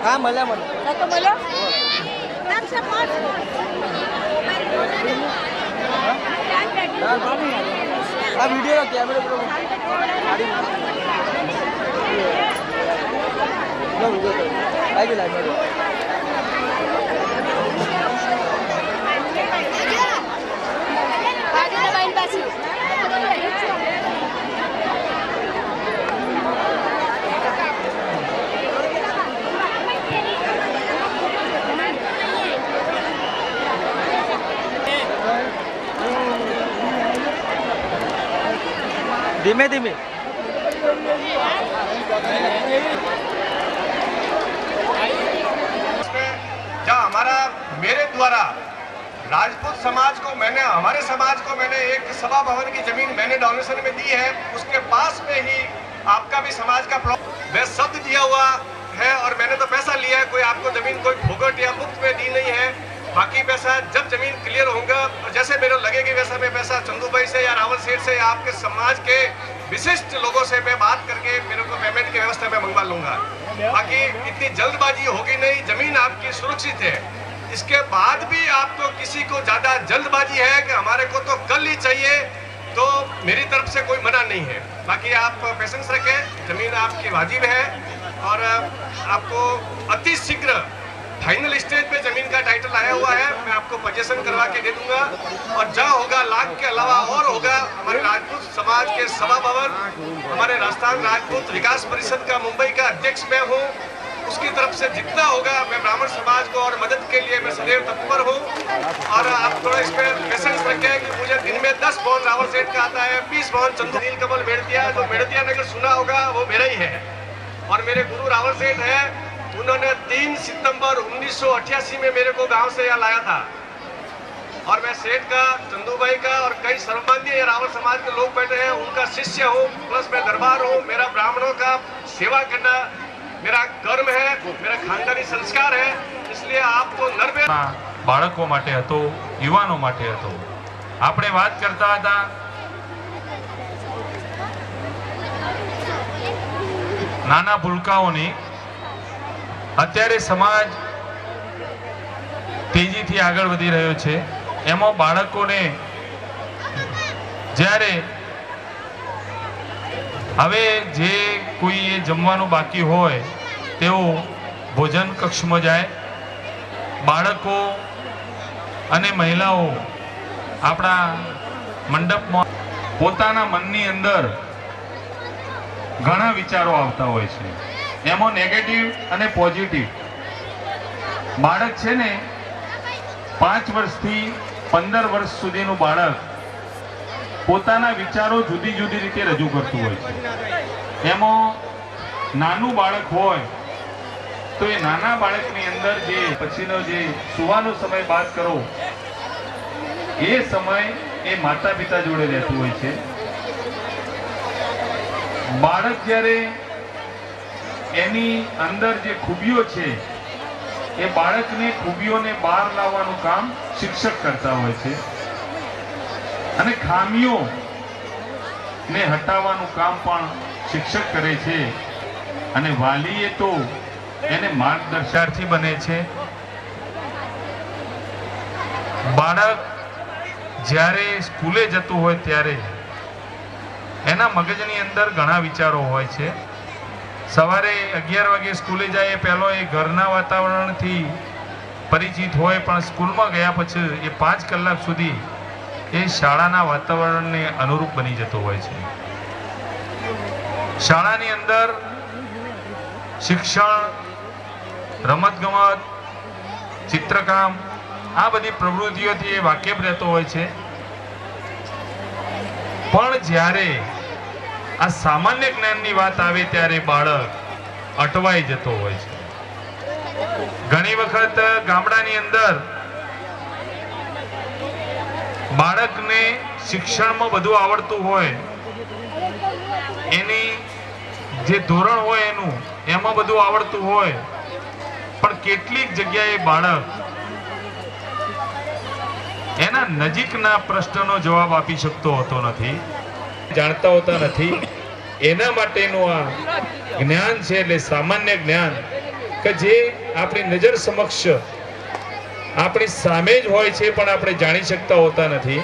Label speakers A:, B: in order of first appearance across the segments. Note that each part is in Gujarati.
A: हाँ मला मला हाँ वीडियो का कैमरे पर आगे लाइव में धीमे धीमे
B: जहाँ हमारा मेरे द्वारा राजपूत समाज को हमारे समाज को मैंने एक सभा भवन की जमीन मैंने डोनेशन में दी है, उसके पास में ही आपका भी समाज का प्लॉट वह शब्द दिया हुआ है और मैंने तो पैसा लिया है, कोई आपको जमीन कोई फोकट या मुफ्त में दी नहीं है। बाकी पैसा जब जमीन क्लियर होगा और जैसे मेरे लगेगी वैसा मैं पैसा चंदू भाई से या रावल सेठ से या आपके समाज के विशिष्ट लोगों से मैं बात करके मेरे को पेमेंट की व्यवस्था में मंगवा लूंगा। बाकी इतनी जल्दबाजी होगी नहीं, जमीन आपकी सुरक्षित है। इसके बाद भी आपको किसी को ज्यादा जल्दबाजी है कि हमारे को तो कल ही चाहिए, तो मेरी तरफ से कोई मना नहीं है। बाकी आप पेशेंस रखें, जमीन आपकी वाजिब है और आपको अति शीघ्र फाइनल स्टेज पे जमीन का टाइटल आया हुआ है, मैं आपको पोजीशन करवा के दे दूंगा और जहाँ होगा लाख के अलावा और होगा। हमारे राजपूत समाज के सभा भवन, हमारे राजस्थान राजपूत विकास परिषद का मुंबई का अध्यक्ष मैं हूँ, उसकी तरफ से जितना होगा मैं ब्राह्मण समाज को और मदद के लिए मैं सदैव तत्पर हूँ। और आप थोड़ा इस पर पेशेंस रखें कि मुझे दिन में 10 भवन रावल सेठ का आता है, 20 भवन चंदू नीलकमल मेड़तिया, जो मेड़तिया नगर सुना होगा वो मेरा ही है। और मेरे गुरु रावल सेठ है, उन्होंने 3 सितंबर 1988 में मेरे को गांव से यहाँ लाया था और मैं सेठ का, चंदू भाई का और कई सर्वमान्य रावल समाज के लोग बैठे हैं उनका शिष्य हूँ, प्लस मैं दरबार हूँ। मेरा ब्राह्मणों का सेवा करना मेरा कर्म है, मेरा खानदानी संस्कार है, इसलिए आपको नर्वे
C: બાળકો માટે હતો, યુવાનો માટે હતો। આપણે વાત કરતા હતા નાના ભૂલકાઓની। અત્યારે સમાજ તેજીથી આગળ વધી રહ્યો છે, એમાં બાળકોને જ્યારે હવે જે કોઈએ જમવાનું બાકી હોય તેઓ ભોજન કક્ષમાં જાય। બાળકો અને મહિલાઓ આપણા મંડપમાં પોતાના મનની અંદર ઘણા વિચારો આવતા હોય છે, એમાં નેગેટિવ અને પોઝિટિવ। બાળક છે ને 5 વર્ષથી 15 વર્ષ સુધીનું બાળક પોતાના વિચારો જુદી જુદી રીતે રજૂ કરતું હોય છે। એમાં નાનું બાળક હોય તો એ નાના બાળકની અંદર જે પછીનો જે સુવાનો સમય વાત કરો એ સમય એ માતા પિતા જોડે રહેતું હોય છે। બાળક જ્યારે એની અંદર જે ખૂબીઓ છે એ બાળકને ખૂબીઓને બહાર લાવવાનું કામ શિક્ષક કરતા હોય છે અને ખામીઓ ને હટાવવાનું કામ પણ શિક્ષક કરે છે અને વાલીએ તો એને માર્ગદર્શનાર્થી બને છે। બાળક જ્યારે સ્કૂલે જતું હોય ત્યારે એના મગજની અંદર ઘણા વિચારો હોય છે। સવારે 11 વાગે સ્કૂલે જાય પહેલો એ ઘરના વાતાવરણથી પરિચિત હોય, પણ સ્કૂલમાં ગયા પછી એ 5 કલાક સુધી એ શાળાના વાતાવરણને અનુરૂપ બની જતો હોય છે। શાળાની અંદર શિક્ષણ, રમતગમત, ચિત્રકામ આ બધી પ્રવૃત્તિઓથી એ વાકેફ રહેતો હોય છે। પણ જ્યારે આ સામાન્ય જ્ઞાનની વાત આવે ત્યારે બાળક અટવાઈ જતો હોય છે। ઘણી વખત ગામડાની અંદર બાળકને શિક્ષણમાં બધું આવડતું હોય, એની જે ધોરણ હોય એનું એમાં બધું આવડતું હોય, પણ કેટલીક જગ્યાએ બાળક એના નજીકના પ્રશ્નનો જવાબ આપી શકતો હોતો નથી, જાણતા હોતા નથી। એના માટેનું આ જ્ઞાન છે, એટલે સામાન્ય જ્ઞાન કે જે આપણી નજર સમક્ષ આપણી સામે જ હોય છે, પણ આપણે જાણી શકતા હોતા નથી.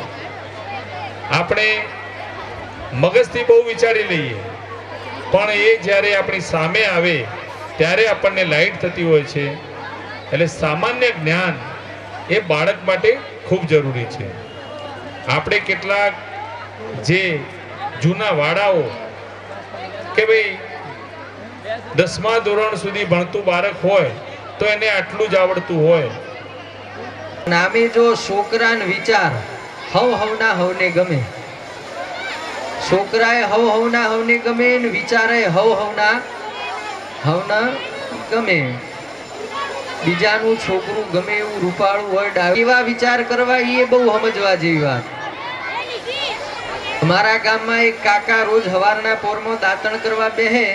C: આપણે મગજથી બહુ વિચારી લઈએ, પણ એ જ્યારે આપણી સામે આવે ત્યારે આપણને લાઈટ થતી હોય છે. એટલે સામાન્ય જ્ઞાન એ બાળક માટે ખૂબ જરૂરી છે. આપણે કેટલાક જે જૂના વાડાઓ કે ભાઈ 10મા ધોરણ સુધી ભણતું બાળક હોય તો એને આટલું જ આવડતું હોય.
D: નામે જો છોકરાન વિચાર હવના હવને ગમે, છોકરાએ હવના હવને ગમે ને વિચારે હવના ગમે. બીજાનું છોકરું ગમે એવું રૂપાળું હોય, એવા વિચાર કરવા એ બહુ સમજવા જેવી વાત. અમારા ગામમાં એક કાકા રોજ સવારના પોરમાં દાંતણ કરવા બેહે,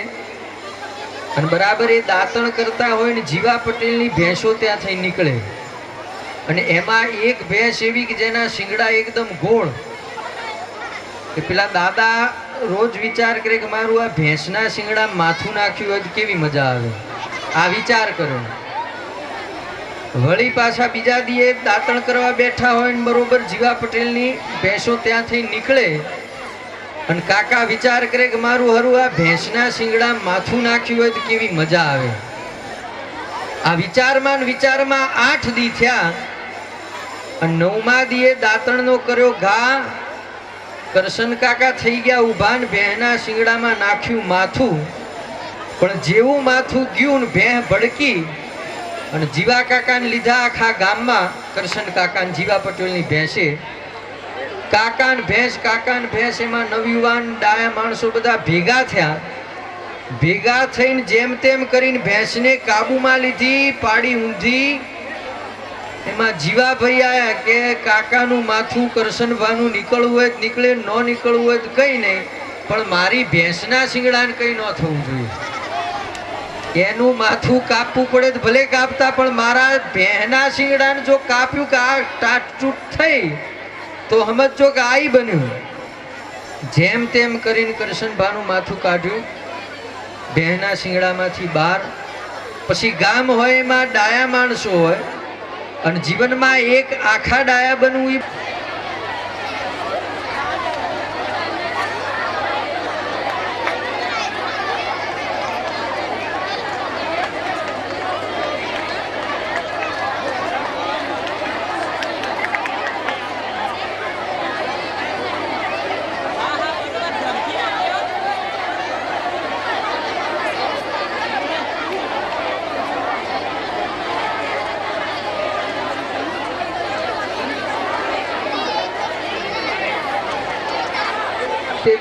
D: અને બરાબર એ દાંતણ કરતા હોય ને જીવા પટેલની ભેંસો ત્યાં થઈ નીકળે, અને એમાં એક ભેંસ એવી કે જેના શિંગડા એકદમ ગોળ. કે પેલા દાદા રોજ વિચાર કરે કે મારું આ ભેંસના શિંગડા માથું નાખ્યું હોય તો કેવી મજા આવે, આ વિચાર કરે. વળી પાછા બીજા દીએ દાંતણ કરવા બેઠા હોય ને બરોબર જીવા પટેલની ભેંસો ત્યાંથી નીકળે, અને કાકા વિચાર કરે કે મારું હરું આ ભેંસના શિંગડા માથું નાખ્યું હોય તો કેવી મજા આવે. આ વિચારમાં 8 દી થયા, અને 9મા દીએ દાંતણનો કર્યો ઘા. કરશન કાકા થઈ ગયા ઊભા ને ભેંના શિંગડામાં નાખ્યું માથું. પણ જેવું માથું ગયું ને ભેં ભડકી, અને જીવા કાકાને લીધા આખા ગામમાં. કરશન કાકા જીવા પટેલની ભેંસે કાકાને ભેંસ એમાં નવયુવાન ડાયા માણસો બધા ભેગા થયા. ભેગા થઈને જેમ તેમ કરીને ભેંસને કાબુમાં લીધી, પાડી ઊંધી. એમાં જીવાભાઈ આયા કે કાકાનું માથું કરશનભાનું નીકળવું હોય તો નીકળે, ન નીકળવું હોય તો કઈ નહીં, પણ મારી ભેંસના શિંગડાને કઈ ન થવું જોઈએ. એનું માથું કાપવું પડે તો ભલે કાપતા, પણ મારા ભેંના શિંગડાને જો કાપ્યું કે આ ટાટચૂટ થઈ તો સમજો કે આઈ બન્યું. જેમ તેમ કરીને કરશનભાનું માથું કાઢ્યું ભેંના શિંગડામાંથી બહાર. પછી ગામ હોય એમાં ડાયા માણસો હોય, અને જીવનમાં એક આખા ડાયા બનવું.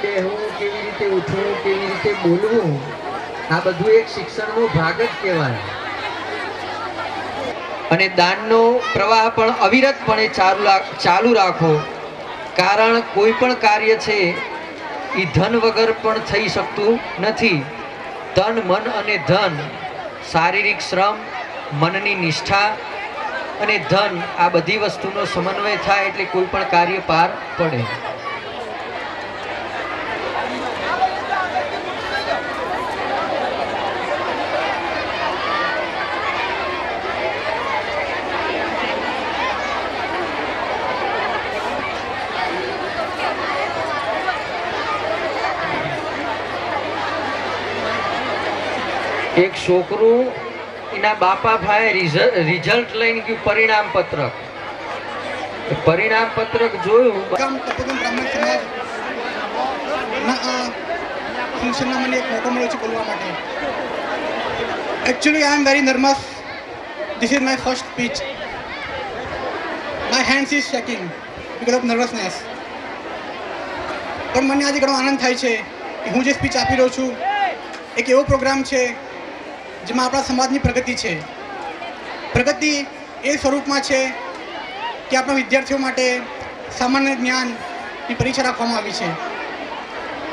D: બેહવું, કેવી રીતે ઉઠવું, કેવી રીતે બોલવું, આ બધું એક શિક્ષણનો ભાગ જ કહેવાય. અને દાનનો પ્રવાહ પણ અવિરતપણે ચાલુ રાખો, કારણ કોઈ પણ કાર્ય છે એ ધન વગર પણ થઈ શકતું નથી. તન, મન અને ધન, શારીરિક શ્રમ, મનની નિષ્ઠા અને ધન, આ બધી વસ્તુનો સમન્વય થાય એટલે કોઈ પણ કાર્ય પાર પડે. એક છોકરું એના બાપા ભાઈ રિઝલ્ટ લઈને ગયું પરિણામ પત્રક. પરિણામ પત્રક જોયું.
E: બ્રાહ્મણ સમાજના ફંક્શનમાં મને એક મોકો મળ્યો છે બોલવા માટે. Actually I am very nervous. This is my first speech. My hands is shaking because of nervousness. પણ મને આજે ઘણો આનંદ થાય છે કે હું જે સ્પીચ આપી રહ્યો છું એક એવો પ્રોગ્રામ છે જેમાં આપણા સમાજની પ્રગતિ છે. પ્રગતિ એ સ્વરૂપમાં છે કે આપણા વિદ્યાર્થીઓ માટે સામાન્ય જ્ઞાનની પરીક્ષા રાખવામાં આવી છે.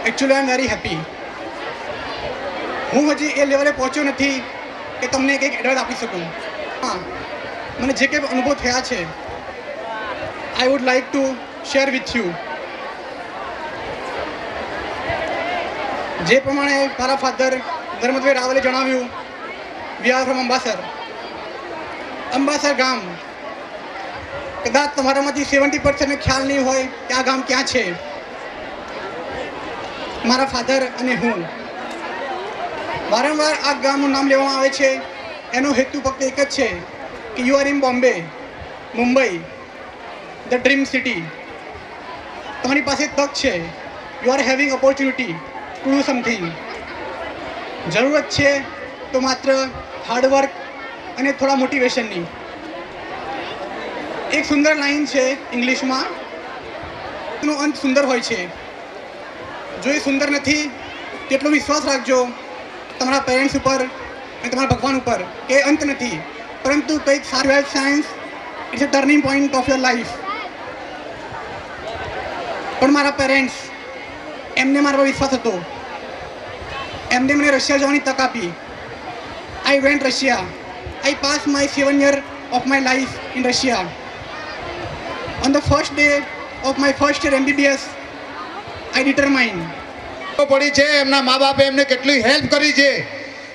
E: Actually I am very happy. હું હજી એ લેવલે પહોંચ્યો નથી કે તમને કંઈક એડવાઇસ આપી શકું. હા, મને જે કંઈ અનુભવ થયા છે I would like to share with you. જે પ્રમાણે મારા ફાધર ધર્મભાઈ રાવલે જણાવ્યું, વી આર ફ્રોમ અંબાસર. અંબાસર ગામ, કદાચ તમારામાંથી 70% ખ્યાલ નહીં હોય કે આ ગામ ક્યાં છે. મારા ફાધર અને હું વારંવાર આ ગામનું નામ લેવામાં આવે છે. એનો હેતુ ફક્ત એક જ છે કે you are in Bombay, Mumbai, the dream city. તમારી પાસે તક છે, you are having opportunity to do something. જરૂરત છે તો માત્ર હાર્ડવર્ક અને થોડા મોટિવેશનની. એક સુંદર લાઈન છે ઇંગ્લિશમાં, એનો અંત સુંદર હોય છે. જો એ સુંદર નથી તેટલો વિશ્વાસ રાખજો તમારા પેરેન્ટ્સ ઉપર અને તમારા ભગવાન ઉપર કે અંત નથી, પરંતુ કંઈક સારું science it's a turning point of your life. પણ મારા પેરેન્ટ્સ, એમને મારા પર વિશ્વાસ હતો. એમને મને રશિયા જવાની તક આપી. I went Russia. I pass my 7 year of my life in Russia. On the first day of my first year MBBS, I determined
F: પડી છે, એમના મા બાપે એમને કેટલી હેલ્પ કરી છે,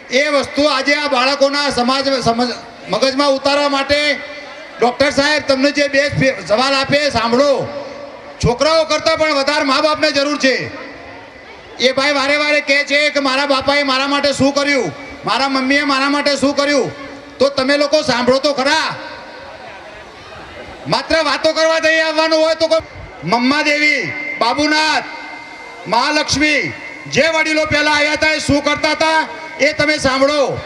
F: એ વસ્તુ આજે આ બાળકોના મગજમાં ઉતારવા માટે ડૉક્ટર સાહેબ તમને જે 2 સવાલ આપે સાંભળો. છોકરાઓ કરતાં પણ વધારે મા બાપને જરૂર છે. એ ભાઈ વારે વારે કહે છે કે મારા બાપાએ મારા માટે શું કર્યું, મારા મમ્મીએ મારા માટે શું કર્યું. તો તમે લોકો સાંભળો તો ખરા. માત્ર વાતો કરવા જઈ આવવાનું હોય તો મમ્મા દેવી, બાબુનાથ, મહાલક્ષ્મી, જે વડીલો પહેલા આવ્યા હતા એ શું કરતા હતા એ તમે સાંભળો.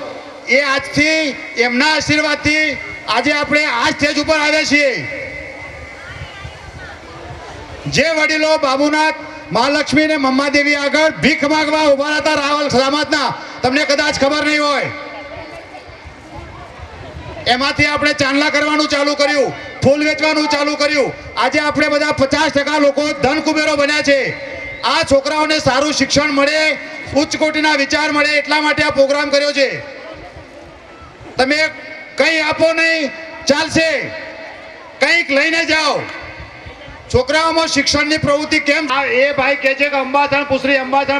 F: એ આજથી એમના આશીર્વાદથી આજે આપણે આ સ્ટેજ ઉપર આવ્યા છીએ. જે વડીલો બાબુનાથ, મહાલક્ષ્મી ને મમ્મા દેવી આગળ ભીખ માંગવા ઉભા હતા રાવલ સમાજના, તમને કદાચ ખબર નહીં હોય. એમાંથી આપણે ચાંદલા કરવાનું ચાલુ કર્યું, ફૂલ વેચવાનું ચાલુ કર્યું. આજે આપણે બધા 50% લોકો ધન કુબેરો બન્યા છે. આ છોકરાઓને સારું શિક્ષણ મળે, ઉચ્ચ કોટીના વિચાર મળે, એટલા માટે આ પ્રોગ્રામ કર્યો છે. તમે કંઈ આપો નહીં ચાલશે, કંઈક લઈને જાઓ. છોકરાઓમાં શિક્ષણની પ્રવૃત્તિ કેમ? એ ભાઈ કહે છે કે અંબાથણ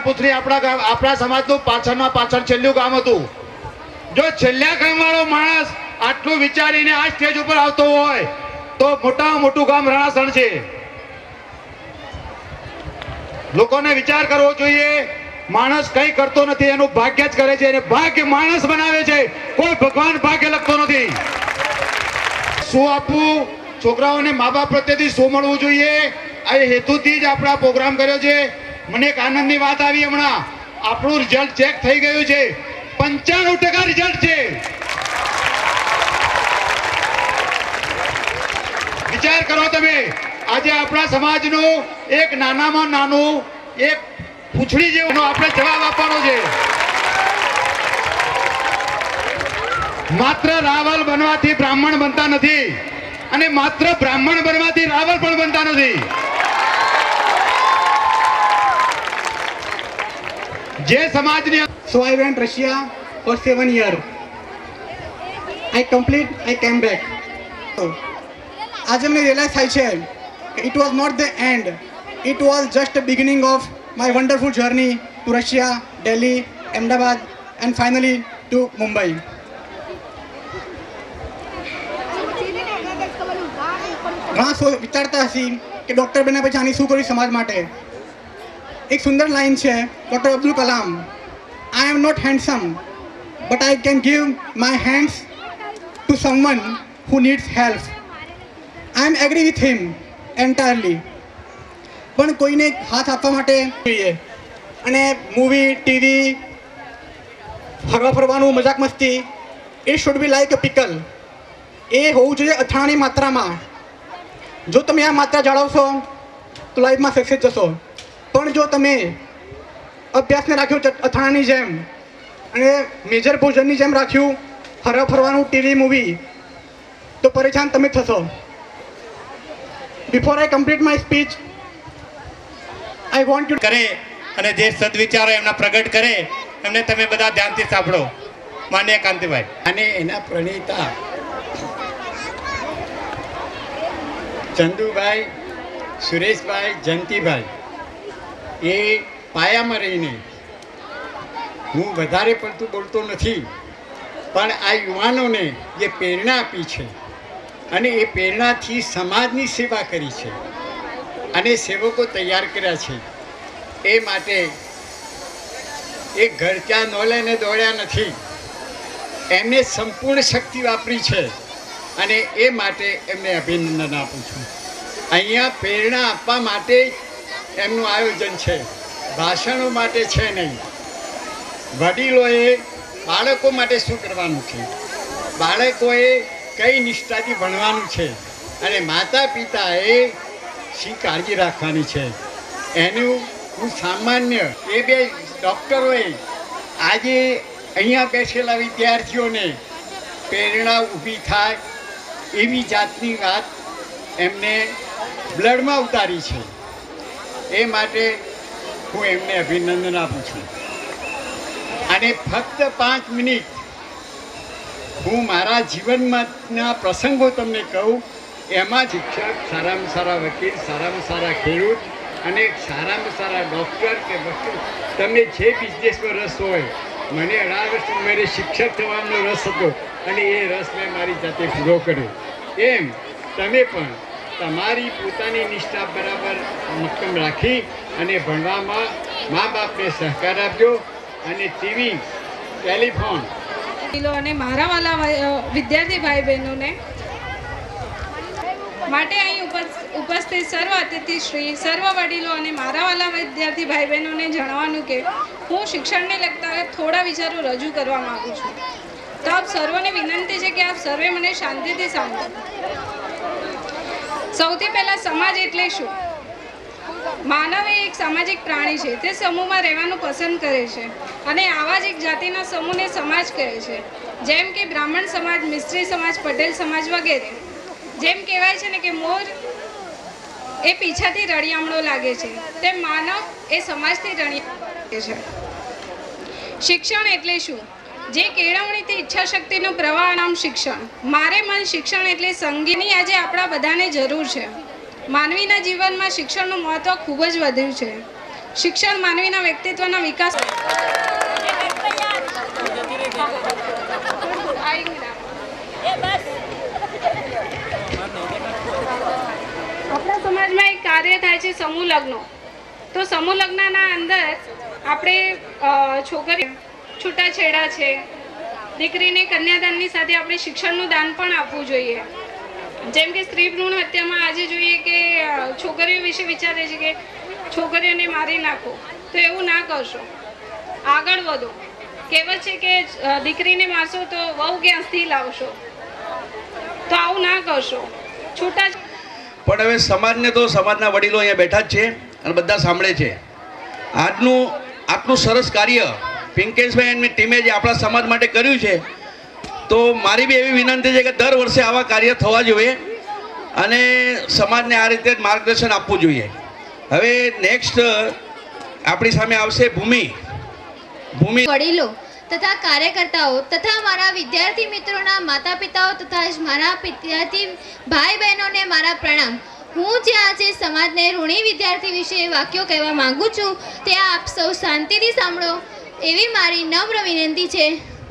F: પુસરી આપણા સમાજનું પાછળ છેલ્લું ગામ હતું. જો છેલ્લા ગામવાળો માણસ આટલું વિચારીને આ સ્ટેજ ઉપર આવતો હોય તો મોટામાં મોટું ગામ રણાસણ છે. લોકોને વિચાર કરવો જોઈએ. માણસ કંઈ કરતો નથી, એનું ભાગ્ય જ કરે છે, અને ભાગ્ય માણસ બનાવે છે, કોઈ ભગવાન ભાગ્ય લખતો નથી. શું આપવું છોકરાઓને, મા બાપ પ્રત્યેથી શું મળવું જોઈએ, આ હેતુથી જ આપણે આ પ્રોગ્રામ કર્યો છે. મને એક આનંદની વાત આવી, હમણાં આપણું રિઝલ્ટ ચેક થઈ ગયું છે. 95% રિઝલ્ટ છે. વિચાર કરો તમે, આજે આપણા સમાજનું એક નાનામાં નાનું એક પૂંછડી જેવું આપણે જવાબ આપવાનો છે. માત્ર રાવલ બનવાથી બ્રાહ્મણ બનતા નથી, અને માત્ર બ્રાહ્મણ બનવાથી રાવલ પણ બનતા નથી. જે સમાજની
E: So I went Russia for 7 years. I came back. આજે મને રિયલાઇઝ થાય છે કે it was not the end. It was just the beginning of my wonderful journey to Russia, Delhi, Ahmedabad and finally to Mumbai. ઘણા વિચારતા હશી કે ડૉક્ટર બન્યા પછી આની શું કર્યું સમાજ માટે. એક સુંદર લાઈન છે doctor Abdul Kalam, I am not handsome, but I can give my hands to someone who needs help. I am agree with him entirely. પણ કોઈને હાથ આપવા માટે જોઈએ. અને મૂવી, ટીવી, ફરવા ફરવાનું, મજાક મસ્તી, it should be like a pickle. એ હોવું જોઈએ અથાણાની માત્રામાં. જો તમે આ માત્રા જાળવશો તો લાઈફમાં સક્સેસ જશો. પણ જો તમે અભ્યાસને રાખ્યું અથાણાની જેમ અને મેજર ભોજનની જેમ રાખ્યું ફરવા ફરવાનું, ટીવી, મૂવી, તો પરેશાન તમે થશો. Before I complete my speech I want to
G: કરે અને જે સદવિચારો એમના પ્રગટ કરે એમને તમે બધા ધ્યાનથી સાંભળો. માન્ય કાંતિભાઈ
H: અને એના પ્રણેતા ચંદુભાઈ, સુરેશભાઈ, જયંતિભાઈ એ પાયામાં રહીને હું વધારે પડતું બોલતો નથી, પણ આ યુવાનોને જે પ્રેરણા આપી છે અને એ પ્રેરણાથી સમાજની સેવા કરી છે અને સેવકો તૈયાર કર્યા છે, એ માટે એ ઘર ત્યાં ન લઈને દોડ્યા નથી, એમને સંપૂર્ણ શક્તિ વાપરી છે અને એ માટે એમને અભિનંદન આપું છું. અહીંયા પ્રેરણા આપવા માટે એમનું આયોજન છે, ભાષણો માટે છે નહીં. વડીલોએ બાળકો માટે શું કરવાનું છે, બાળકોએ કઈ નિષ્ઠાથી ભણવાનું છે અને માતા પિતાએ શી કાળજી રાખવાની છે, એનું હું સામાન્ય એ બે ડૉક્ટરોએ આજે અહીંયા બેસેલા વિદ્યાર્થીઓને પ્રેરણા ઊભી થાય એવી જાતની વાત એમને બ્લડમાં ઉતારી છે. એ માટે હું એમને અભિનંદન આપું છું. અને ફક્ત 5 મિનિટ હું મારા જીવનમાંના પ્રસંગો તમને કહું. એમાં શિક્ષક, સારામાં સારા વકીલ, સારામાં સારા ખેડૂત અને સારામાં સારા ડૉક્ટર કે વકીલ, તમને જે બિઝનેસમાં રસ હોય, મને 18 વર્ષની ઉંમરે શિક્ષક થવાનો રસ હતો અને એ રસ મેં મારી જાતે પૂરો કર્યો. એમ તમે પણ તમારી પોતાની નિષ્ઠા બરાબર મક્કમ રાખી અને ભણવામાં મા બાપને સહકાર આપજો. અને ટીવી, ટેલિફોન
I: અને મારા વાલા વિદ્યાર્થી ભાઈ બહેનોને માટે અહીં ઉપસ્થિત સર્વ અતિથિશ્રી, સર્વ વડીલો અને મારા વાલા વિદ્યાર્થી ભાઈ બહેનોને જણાવવાનું કે હું શિક્ષણને લગતા થોડા વિચારો રજૂ કરવા માગું છું. તો આપ સર્વને વિનંતી છે કે આપ સર્વે મને શાંતિથી સાંભળો. સૌથી પહેલાં સમાજ એટલે શું? માનવ એ એક સામાજિક પ્રાણી છે. તે સમૂહમાં રહેવાનું પસંદ કરે છે અને આવા જ એક જાતિના સમૂહને સમાજ કહે છે. જેમ કે બ્રાહ્મણ સમાજ, મિસ્ત્રી સમાજ, પટેલ સમાજ વગેરે. જેમ કહેવાય છે ને કે મોર એ પીછાથી રળિયામણો લાગે છે, તેમ માનવ એ સમાજથી રળિયામણો લાગે છે. શિક્ષણ એટલે શું? જે કેળવણીથી ઈચ્છાશક્તિનું પ્રવાહ નામ શિક્ષણ. મારે મન શિક્ષણ એટલે સંગીની આજે આપણા બધાને જરૂર છે. માનવીના જીવનમાં શિક્ષણનું મહત્વ ખૂબ જ વધ્યું છે. શિક્ષણ માનવીના વ્યક્તિત્વના વિકાસ આપણા સમાજમાં એક કાર્ય થાય છે સમૂહ લગ્નો. તો સમૂહ લગ્નના અંદર આપણે છોકરી છૂટાછેડા છે, દીકરીને કન્યાદાનની સાથે આપણે શિક્ષણનું દાન પણ આપવું જોઈએ. જેમ કે સ્ત્રી ભ્રૂણ હત્યામાં આજે જોઈએ કે છોકરીઓ વિશે વિચારે છે કે છોકરીઓને મારી નાખો, તો એવું ના કરશો, આગળ વધો. કહેવત છે કે દીકરીને મારશો તો વહુ ક્યાંથી લાવશો, તો આવું ના કરશો. છૂટા
J: પણ હવે સમાજને તો સમાજના વડીલો અહીંયા બેઠા જ છે અને બધા સાંભળે છે. આજનું આટલું સરસ કાર્ય પિંકેશભાઈ એમની ટીમે જે આપણા સમાજ માટે કર્યું છે, તો મારી બી એવી વિનંતી છે કે દર વર્ષે આવા કાર્ય થવા જોઈએ અને સમાજને આ રીતે જ માર્ગદર્શન આપવું જોઈએ. હવે નેક્સ્ટ આપણી સામે આવશે ભૂમિ.
K: વડીલો તથા કાર્યકર્તાઓ તથા મારા વિદ્યાર્થી મિત્રોના માતા પિતાઓ તથા મારા વિદ્યાર્થી ભાઈ બહેનોને મારા પ્રણામ. હું જે આજે સમાજને ઋણી વિદ્યાર્થી વિશે વાક્યો કહેવા માંગુ છું તે આપ સૌ શાંતિથી સાંભળો એવી મારી નમ્ર વિનંતી છે.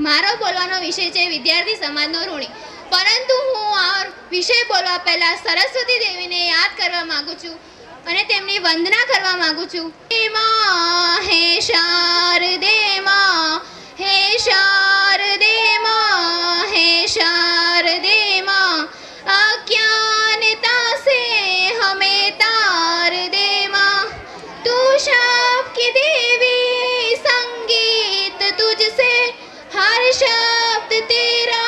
K: મારો બોલવાનો વિષય છે વિદ્યાર્થી સમાજનો ઋણી. પરંતુ હું આ વિષય બોલવા પહેલાં સરસ્વતી દેવીને યાદ કરવા માંગુ છું અને તેમની વંદના કરવા માંગુ છું. હે શારદે માં, હે શારદે માં, હે શારદે માં, अज्ञानता से हमें तार दे माँ. तू शाप की देवी, संगीत तुझसे, हर शब्द तेरा,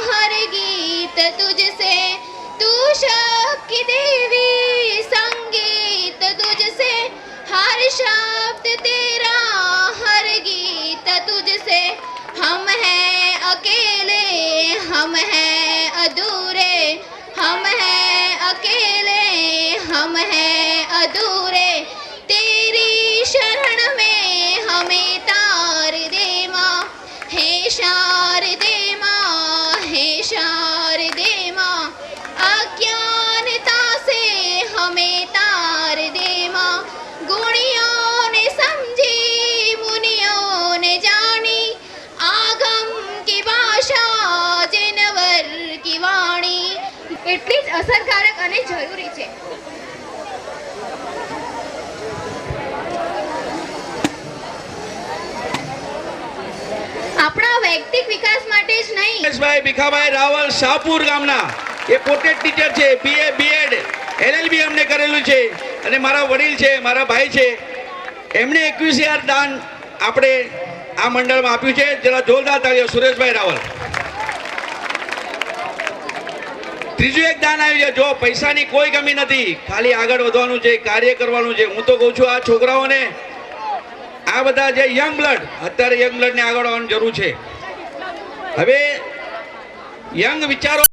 K: हर गीत तुझसे. तू शाप की देवी, संगीत तुझसे, हर शब्द तेरा, हर गीत तुझसे. हम हैं अकेले, हम हैं अधूरे, हम हैं अकेले, हम हैं अधूरे. तेरी शरण में हमें तार दे माँ. हे शारदे माँ, हे शारदे माँ, अज्ञानता से हमें तार दे माँ. गुणियों ने समझी, मुनियों ने जान એટલી જ અસરકારક અને જરૂરી છે. આપણા વૈયક્તિક વિકાસ માટે જ નહીં,
J: ભાઈ ભીખાભાઈ રાવલ શાહપુર ગામના એ પોતે ટીચર છે, BA BEd LLB અમને કરેલું છે અને મારા વડીલ છે, મારા ભાઈ છે, એમણે 21,000 દાન આપણે આ મંડળમાં આપ્યું છે. જરા જોરદાર તાળીઓ સુરેશભાઈ રાવલ. ત્રીજું એક દાન આવ્યું છે. જો પૈસાની કોઈ કમી નથી, ખાલી આગળ વધવાનું છે, કાર્ય કરવાનું છે. હું તો કહું છું આ છોકરાઓને, આ બધા જે યંગ બ્લડ, અત્યારે યંગ બ્લડને આગળ આવવાની જરૂર છે. હવે યંગ વિચારો